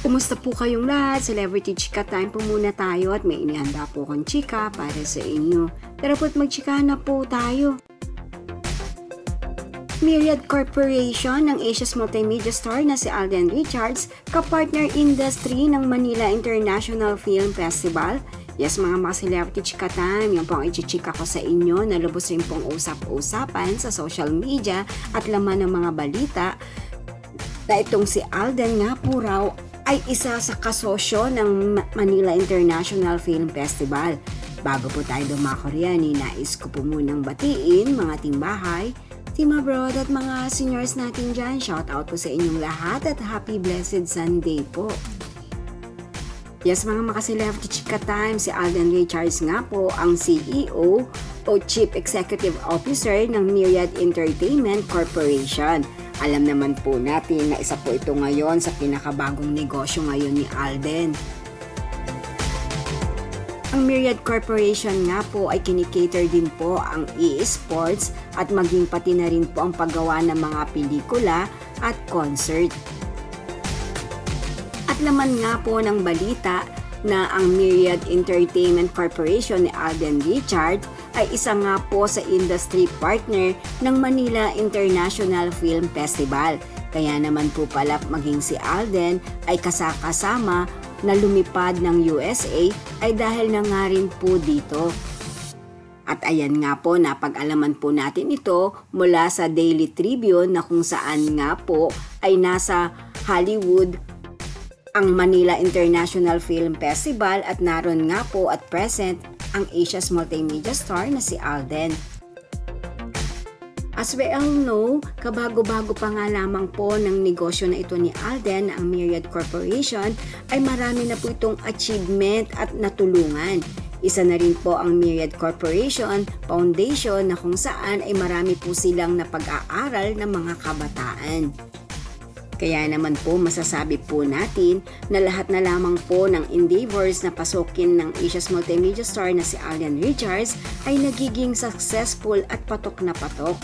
Kumusta po kayong lahat? Celebrity Chika Time po muna tayo at may inihanda po kong chika para sa inyo. Tara po't magchika na po tayo. Myriad Corporation ng Asia's multimedia star na si Alden Richards, kapartner industry ng Manila International Film Festival. Yes mga celebrity chika time, yan po ang ichichika ko sa inyo na lubos rin pong usap-usapan sa social media at laman ng mga balita na itong si Alden nga po raw ay isa sa kasosyo ng Manila International Film Festival. Bago po tayo dumako riyan, nais ko po munang batiin mga timbahay, team abroad at mga seniors natin dyan. Shout out po sa inyong lahat at happy blessed Sunday po. Yes mga celebrity chika time, si Alden Richards nga po ang CEO o Chief Executive Officer ng Myriad Entertainment Corporation. Alam naman po natin na isa po ito ngayon sa pinakabagong negosyo ngayon ni Alden. Ang Myriad Corporation nga po ay kinikater din po ang e-sports at maging pati na rin po ang paggawa ng mga pelikula at concert. At laman nga po ng balita na ang Myriad Entertainment Corporation ni Alden Richards ay isa nga po sa industry partner ng Manila International Film Festival. Kaya naman po pala maging si Alden ay kasama na lumipad ng USA ay dahil na nga rin po dito. At ayan nga po, napag-alaman po natin ito mula sa Daily Tribune na kung saan nga po ay nasa Hollywood ang Manila International Film Festival at naroon nga po at present ang Asia's multimedia star na si Alden. As we all know, kabago-bago pa nga lamang po ng negosyo na ito ni Alden, ang Myriad Corporation, ay marami na po itong achievement at natulungan. Isa na rin po ang Myriad Corporation Foundation na kung saan ay marami po silang napag-aaral ng mga kabataan. Kaya naman po masasabi po natin na lahat na lamang po ng endeavors na pasukin ng Asia's multimedia star na si Alden Richards ay nagiging successful at patok na patok.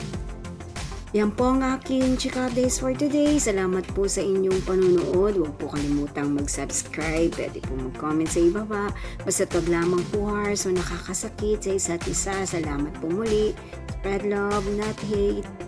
Yan po ang aking chika days for today. Salamat po sa inyong panunood. Huwag po kalimutang mag-subscribe. Pwede po mag-comment sa ibaba. Basta wag lamang po hearts o nakakasakit sa isa't isa. Salamat po muli. Spread love, not hate.